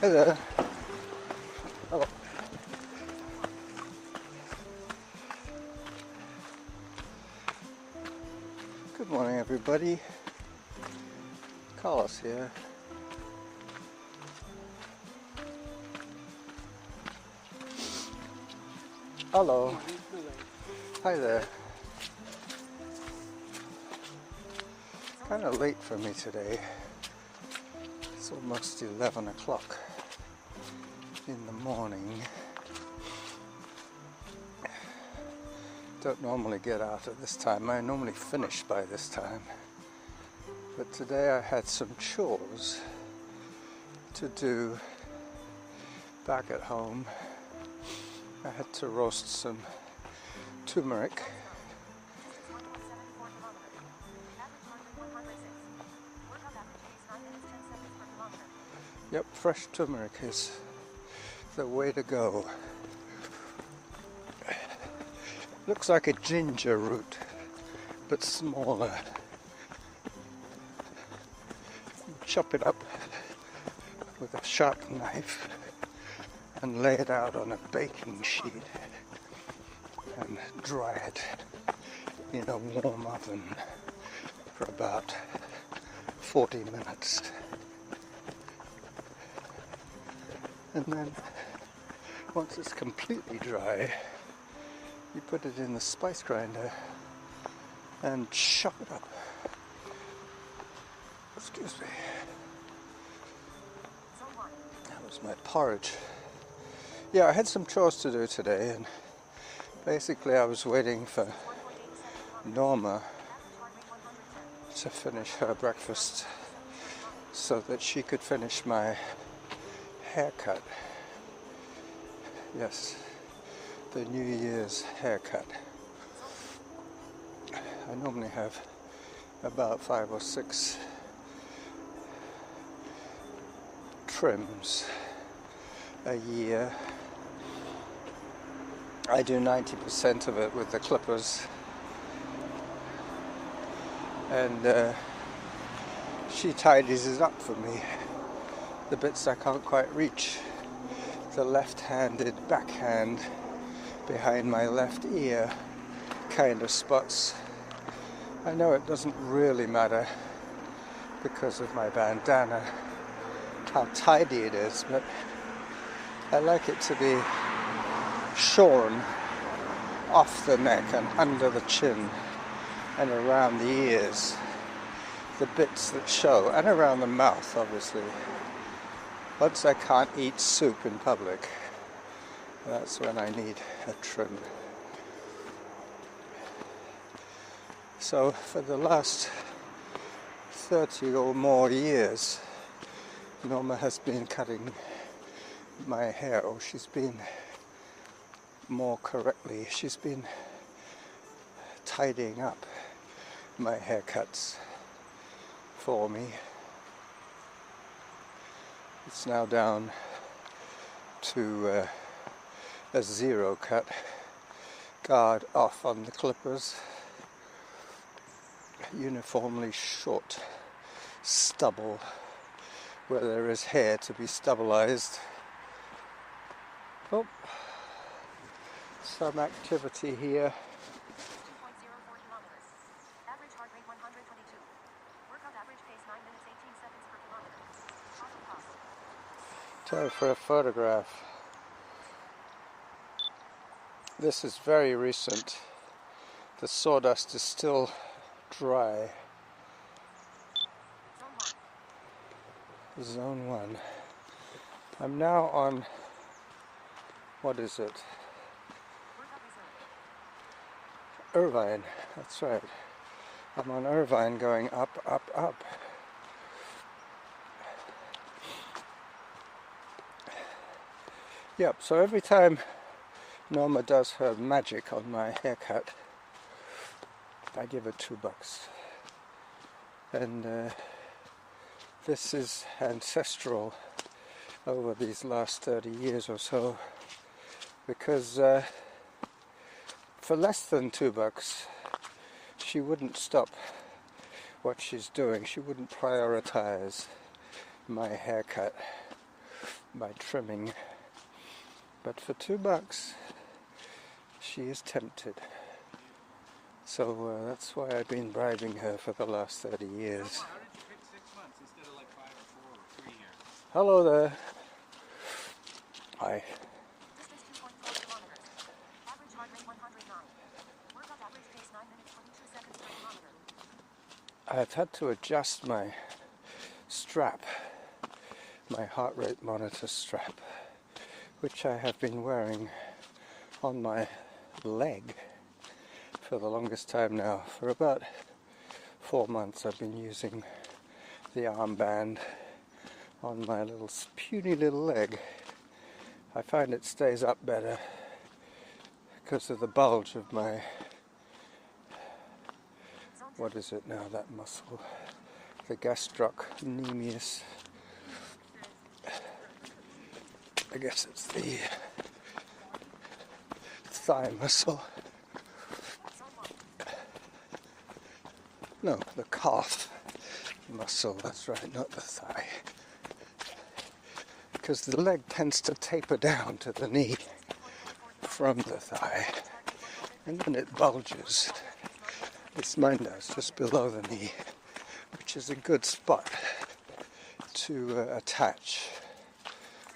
Hello. Oh. Good morning, everybody. Carlos here. Hello. Hi there. Kind of late for me today. It's almost 11 o'clock in the morning. Don't normally get out at this time. I normally finish by this time. But today I had some chores to do back at home. I had to roast some turmeric. Yep, fresh turmeric is the way to go. Looks like a ginger root, but smaller. Chop it up with a sharp knife and lay it out on a baking sheet and dry it in a warm oven for about 40 minutes. And then once it's completely dry, you put it in the spice grinder and chop it up. Excuse me. That was my porridge. Yeah, I had some chores to do today, and basically I was waiting for Norma to finish her breakfast so that she could finish my haircut. Yes, the New Year's haircut. I normally have about 5 or 6 trims a year. I do 90% of it with the clippers, and she tidies it up for me. The bits I can't quite reach. The left-handed backhand behind my left ear kind of spots. I know it doesn't really matter because of my bandana how tidy it is, but I like it to be shorn off the neck and under the chin and around the ears, the bits that show, and around the mouth obviously. Once I can't eat soup in public, that's when I need a trim. So for the last 30 or more years, Norma has been cutting my hair, or she's been, more correctly, she's been tidying up my haircuts for me. It's now down to a 0 cut, guard off on the clippers, uniformly short stubble where there is hair to be stabilized. Oh, some activity here. Time for a photograph. This is very recent. The sawdust is still dry. Zone 1. I'm now on, what is it? Irvine, that's right. I'm on Irvine going up, up, up. Yep, so every time Norma does her magic on my haircut, I give her $2. And this is ancestral over these last 30 years or so, because for less than $2 she wouldn't stop what she's doing. She wouldn't prioritize my haircut. by trimming. But for $2, she is tempted. So that's why I've been bribing her for the last 30 years. How did you pick 6 months instead of like 5 or 4 or 3 years? Hello there. Hi. Distance 2.4 kilometers. Average heart rate 109. Workout average pace 9 minutes 22 seconds per kilometer. I've had to adjust my strap, my heart rate monitor strap, which I have been wearing on my leg for the longest time now. For about 4 months I've been using the armband on my little puny little leg. I find it stays up better because of the bulge of my, what is it now, that muscle, the gastrocnemius. I guess it's the thigh muscle. No, the calf muscle, that's right, not the thigh. Because the leg tends to taper down to the knee from the thigh, and then it bulges. It's mine does, just below the knee, which is a good spot to attach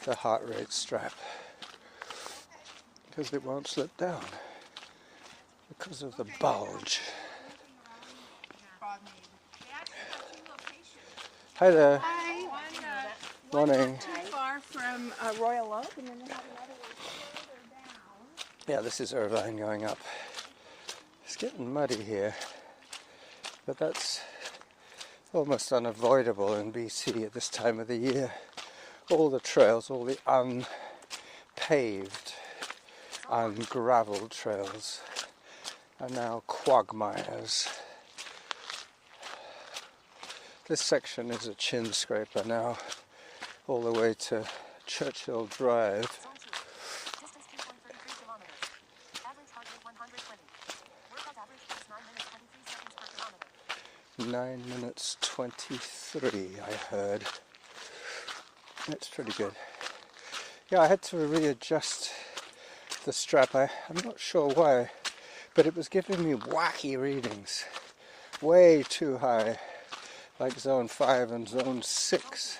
the heart rate strap, because it won't slip down because of the bulge. Hi there. Hi. Morning. Not too far from Royal Oak, and then they have another one further down. Yeah, this is Irvine going up. It's getting muddy here, but that's almost unavoidable in BC at this time of the year. All the trails, all the unpaved, ungravelled trails are now quagmires. This section is a chin scraper now, all the way to Churchill Drive. Distance 2.33 kilometers. Average heart rate 120. Workout average pace 9 minutes 23 seconds per kilometer. 9 minutes 23, I heard. That's pretty good. Yeah, I had to readjust the strap. I'm not sure why, but it was giving me wacky readings. Way too high, like zone 5 and zone 6.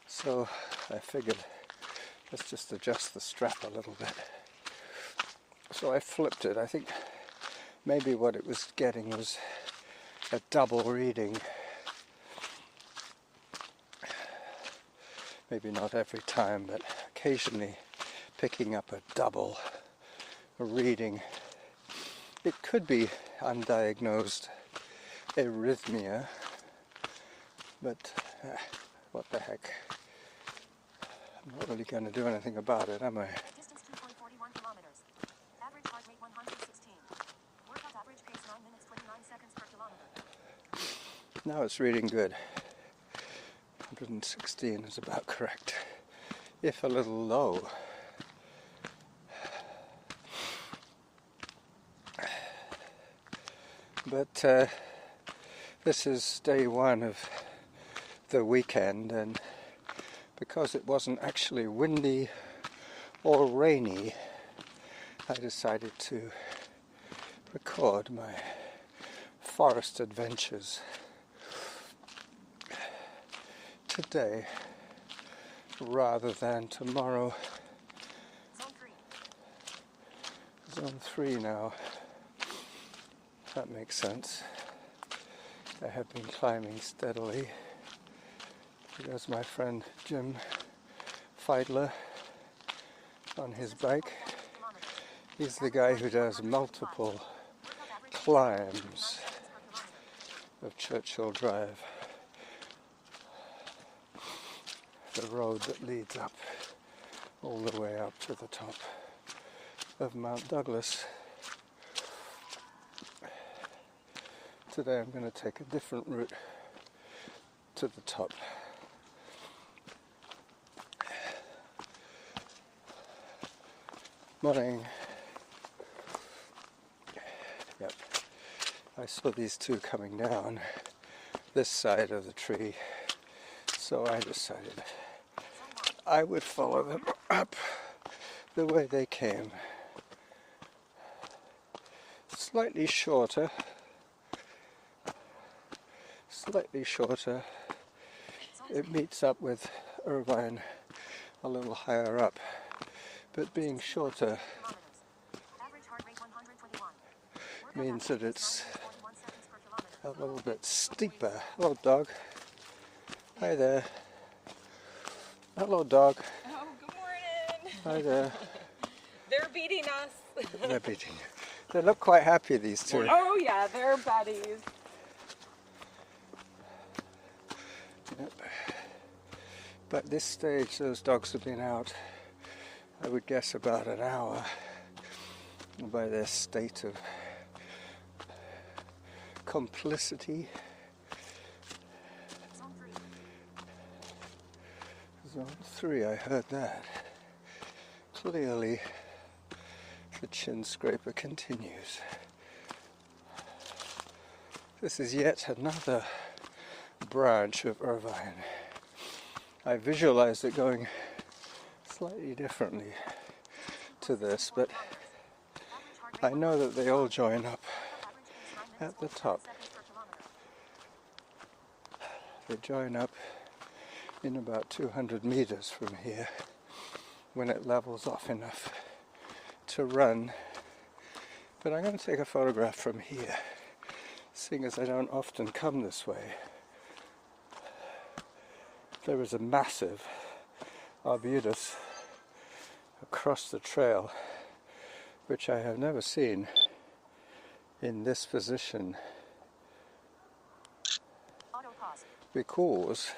So I figured, let's just adjust the strap a little bit. So I flipped it. I think maybe what it was getting was a double reading. Maybe not every time, but occasionally picking up a double reading. It could be undiagnosed arrhythmia, but what the heck. I'm not really going to do anything about it, am I? Distance 2.41 kilometers. Average heart rate 116. Workout average pace 9 minutes 29 seconds per kilometer. Now it's reading good. 116 is about correct, if a little low. But this is day one of the weekend, and because it wasn't actually windy or rainy, I decided to record my forest adventures today rather than tomorrow. Zone 3 now. That makes sense. I have been climbing steadily. There's my friend Jim Feidler on his bike. He's the guy who does multiple climbs of Churchill Drive, the road that leads up all the way up to the top of Mount Douglas. Today I'm going to take a different route to the top. Morning. Yep. I saw these two coming down this side of the tree, so I decided I would follow them up the way they came. Slightly shorter. It meets up with Irvine a little higher up, but being shorter means that it's a little bit steeper. Hello, dog. Hi there. Hello, dog. Oh, good morning. Hi there. They're beating us. They're beating you. They look quite happy, these two. Oh yeah, they're buddies. Yep. But at this stage, those dogs have been out, I would guess, about an hour. By their state of complicity. Zone 3, I heard that. Clearly, the chin scraper continues. This is yet another branch of Irvine. I visualized it going slightly differently to this, but I know that they all join up at the top. They join up in about 200 meters from here when it levels off enough to run. But I'm going to take a photograph from here, seeing as I don't often come this way. There is a massive arbutus across the trail, which I have never seen in this position, because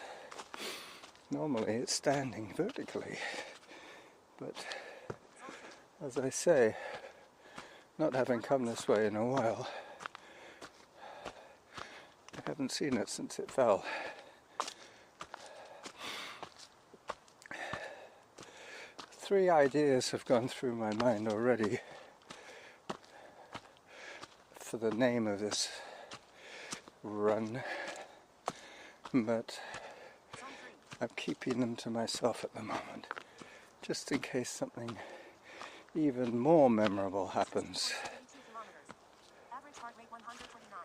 normally it's standing vertically. But as I say, not having come this way in a while, I haven't seen it since it fell. Three ideas have gone through my mind already for the name of this run, but I'm keeping them to myself at the moment, just in case something even more memorable happens. Average heart rate 129.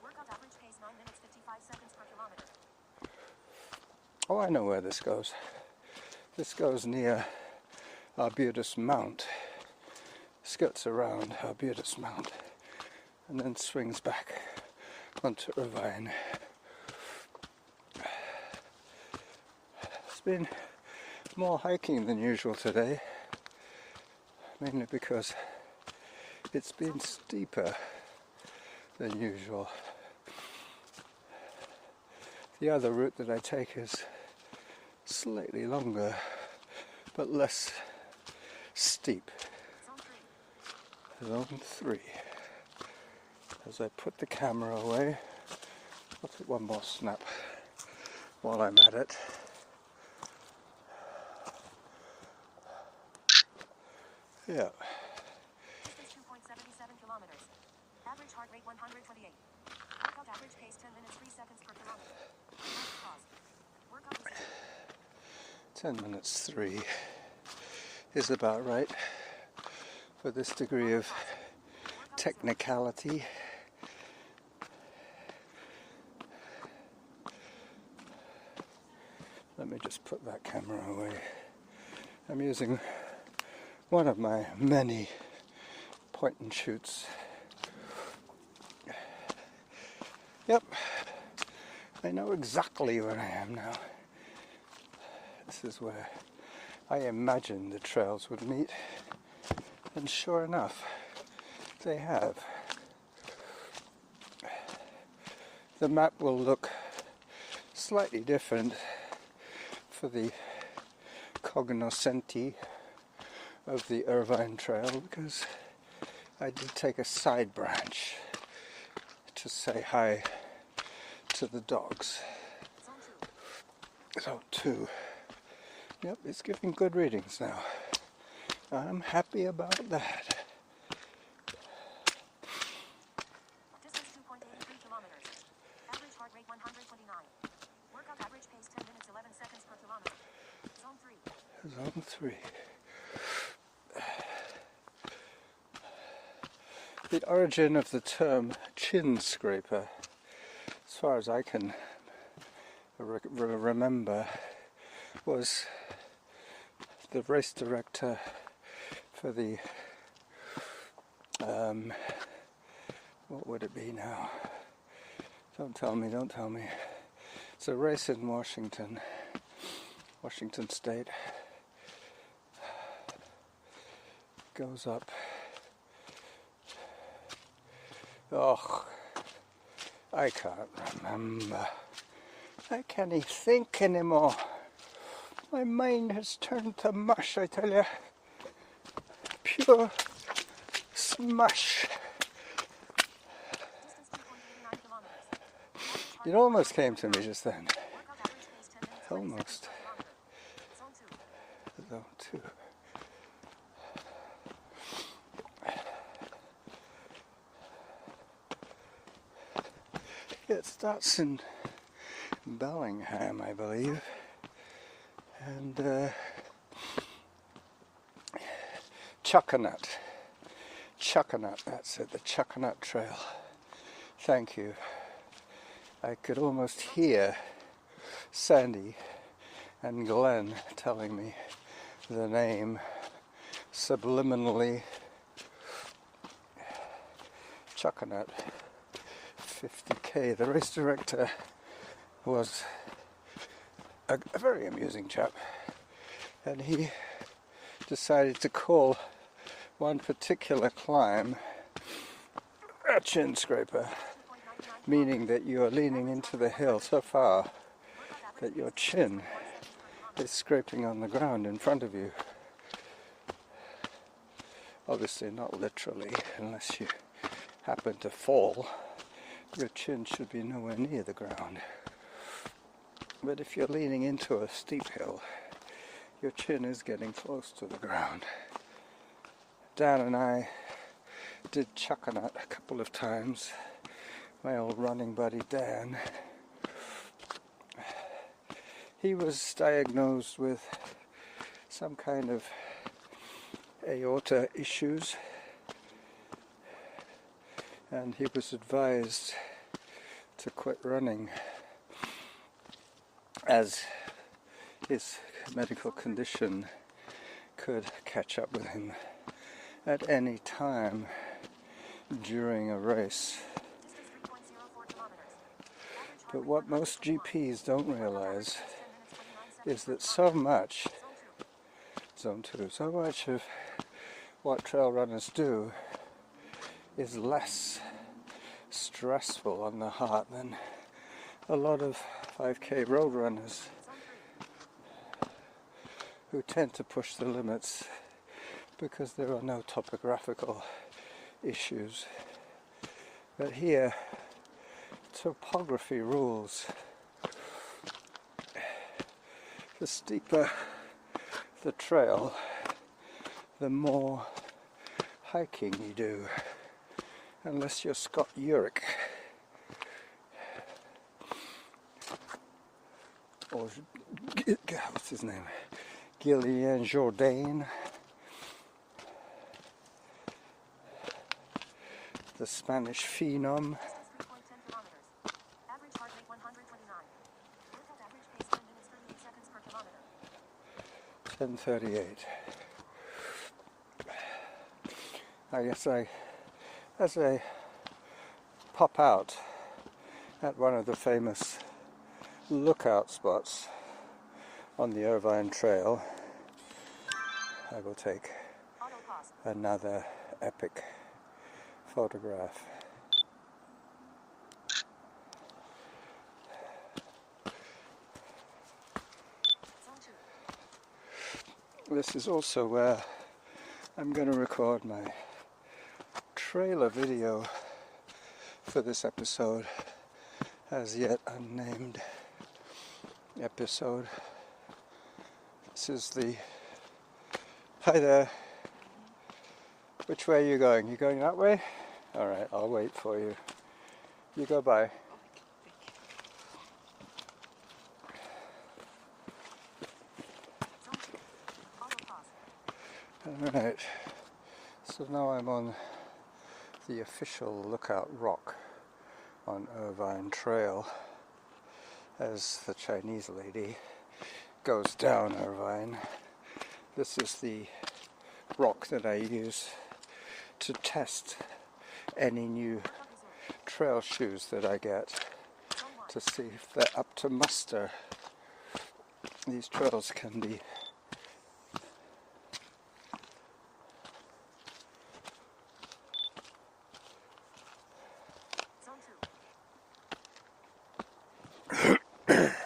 Workout average pace 9 minutes 55 seconds per kilometer. Oh, I know where this goes. This goes near Arbutus Mount, skirts around Arbutus Mount, and then swings back onto Irvine. It's been more hiking than usual today, mainly because it's been steeper than usual. The other route that I take is slightly longer, but less steep. Zone 3. As I put the camera away, I'll take one more snap while I'm at it. Yeah. Distance 2.77 kilometers. Average heart rate 128. Workout average pace 10 minutes 3 seconds per kilometer. Pause. Workout position. 10 minutes 3 is about right for this degree of technicality. Let me just put that camera away. I'm using one of my many point and shoots. Yep, I know exactly where I am now. This is where I imagined the trails would meet, and sure enough, they have. The map will look slightly different for the cognoscenti of the Irvine Trail, because I did take a side branch to say hi to the dogs. Zone 2. Yep, it's giving good readings now. I'm happy about that. Distance 2.83 kilometers. Average heart rate 129. Workout average pace 10 minutes 11 seconds per kilometer. Zone 3. Zone 3. The origin of the term chin scraper, as far as I can remember, was the race director for the what would it be now? Don't tell me. It's a race in Washington State. Goes up. Oh, I can't remember. I can't even think anymore. My mind has turned to mush, I tell you. Pure smush. It almost came to me just then. Almost. Zone 2. It starts in Bellingham, I believe. And Chuckanut, that's it, the Chuckanut Trail. Thank you. I could almost hear Sandy and Glenn telling me the name subliminally. Chuckanut, 50k. The race director was a very amusing chap, and he decided to call one particular climb a chin scraper, meaning that you are leaning into the hill so far that your chin is scraping on the ground in front of you. Obviously not literally, unless you happen to fall. Your chin should be nowhere near the ground. But if you're leaning into a steep hill, your chin is getting close to the ground. Dan and I did Chuckanut a couple of times. My old running buddy Dan. He was diagnosed with some kind of aorta issues, and he was advised to quit running as his medical condition could catch up with him at any time during a race. But what most GPs don't realize is that so much, Zone 2, so much of what trail runners do is less stressful on the heart than a lot of 5k road runners who tend to push the limits because there are no topographical issues. But here, topography rules. The steeper the trail, the more hiking you do, unless you're Scott Urick or what's his name, Gillian Jourdain, the Spanish phenom. 10:38. I guess as I pop out at one of the famous lookout spots on the Irvine Trail, I will take another epic photograph. This is also where I'm going to record my trailer video for this episode, as yet unnamed episode. This is the... Hi there. Which way are you going? You going that way? Alright, I'll wait for you. You go by. Alright, so now I'm on the official Lookout Rock on Irvine Trail as the Chinese lady goes down Irvine. This is the rock that I use to test any new trail shoes that I get to see if they're up to muster. These trails can be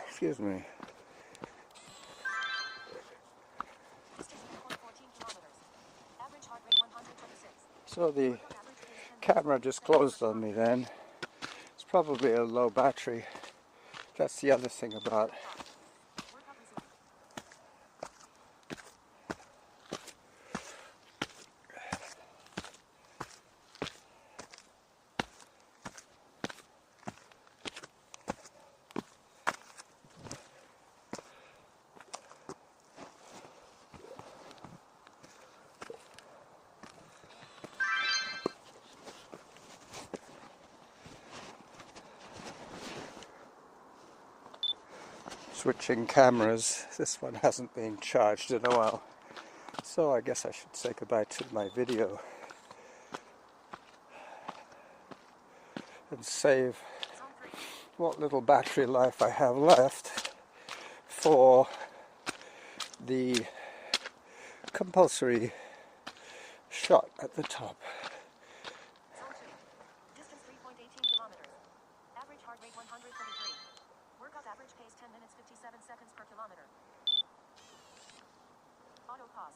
excuse me. So the camera just closed on me then. It's probably a low battery. That's the other thing about switching cameras. This one hasn't been charged in a while, so I guess I should say goodbye to my video and save what little battery life I have left for the compulsory shot at the top. Distance 3.18 kilometers. Average heart rate 133. Workout average pace 10 minutes 57 seconds per kilometer. Auto pause.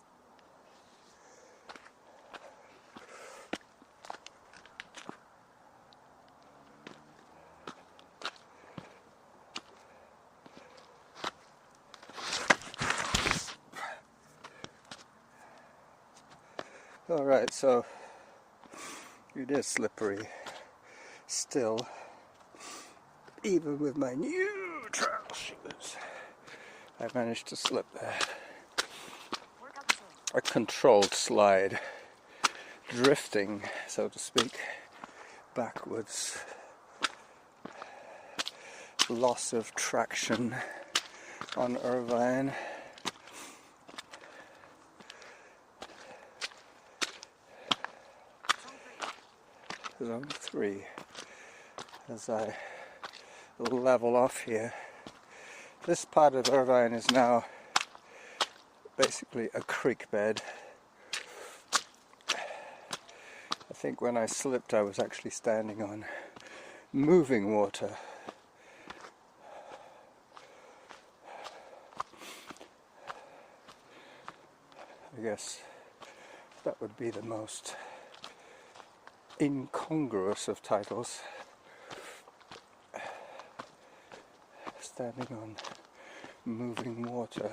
Alright, so it is slippery still, even with my new trail shoes. I managed to slip there. A controlled slide, drifting, so to speak, backwards. Loss of traction on Irvine. Zone 3 as I level off here. This part of Irvine is now basically a creek bed. I think when I slipped I was actually standing on moving water. I guess that would be the most incongruous of titles. Standing on moving water.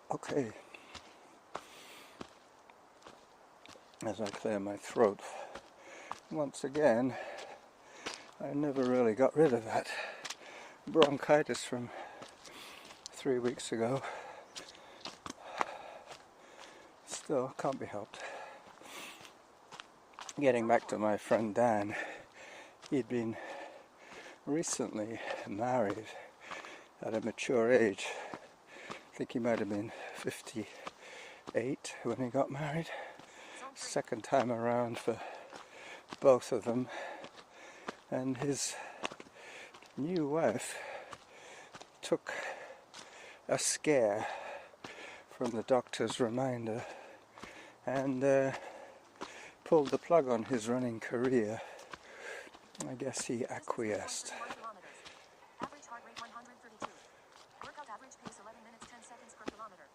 Okay. As I clear my throat once again, I never really got rid of that bronchitis from 3 weeks ago. Still, can't be helped. Getting back to my friend Dan, he'd been recently married at a mature age. I think he might have been 58 when he got married. Second time around for both of them. And his new wife took a scare from the doctor's reminder and pulled the plug on his running career. I guess he acquiesced. Average heart rate 132. Workout average pace 11 minutes 10 seconds per kilometer.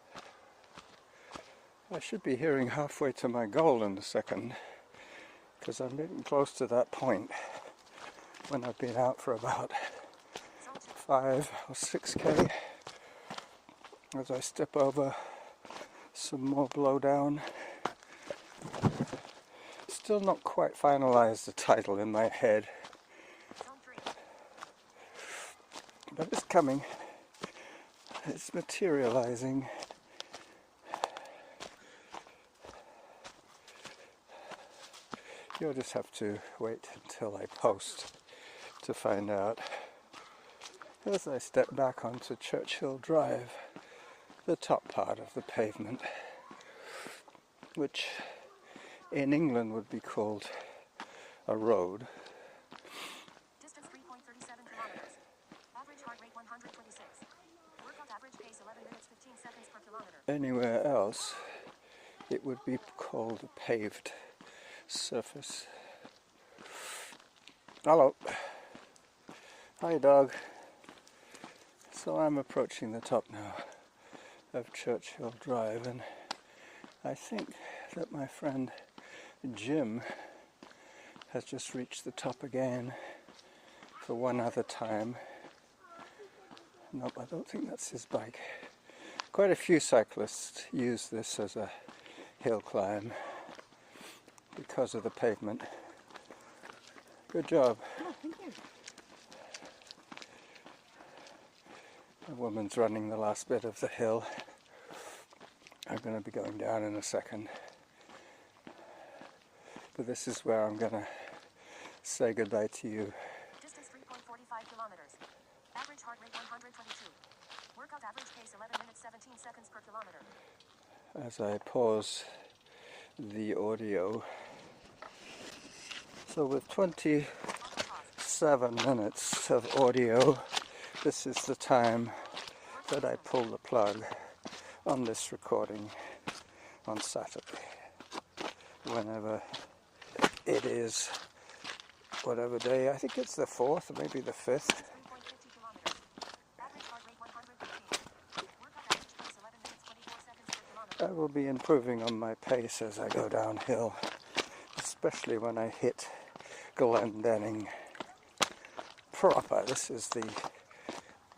I should be hearing halfway to my goal in a second, because I'm getting close to that point when I've been out for about 5 or 6k as I step over some more blowdown. Still not quite finalized the title in my head, but it's coming. It's materializing. You'll just have to wait until I post to find out. As I step back onto Churchill Drive, the top part of the pavement, which in England would be called a road. Distance 3.37 kilometers. Average heart rate 126. Workout average pace 11 minutes 15 seconds per kilometer. Anywhere else, it would be called a paved surface. Hello. Hi, dog. So I'm approaching the top now of Churchill Drive, and I think that my friend Jim has just reached the top again for one other time. Nope, I don't think that's his bike. Quite a few cyclists use this as a hill climb because of the pavement. Good job. Oh, thank you. The woman's running the last bit of the hill. I'm going to be going down in a second. But this is where I'm going to say goodbye to you. Distance 3.45 kilometers. Average heart rate 122. Workout average pace 11 minutes 17 seconds per kilometer. As I pause the audio. So with 27 minutes of audio, this is the time that I pull the plug on this recording on Saturday. Whenever it is, whatever day, I think it's the 4th or maybe the 5th. 3.50 kilometers. Average heart rate 115. Workout average pace 11 minutes 24 seconds per kilometer. I will be improving on my pace as I go downhill, especially when I hit Glendenning proper. This is the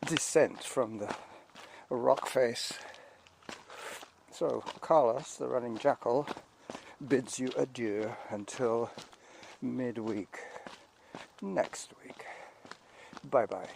descent from the rock face. So Carlos, the running Jackal, bids you adieu until midweek next week. Bye bye.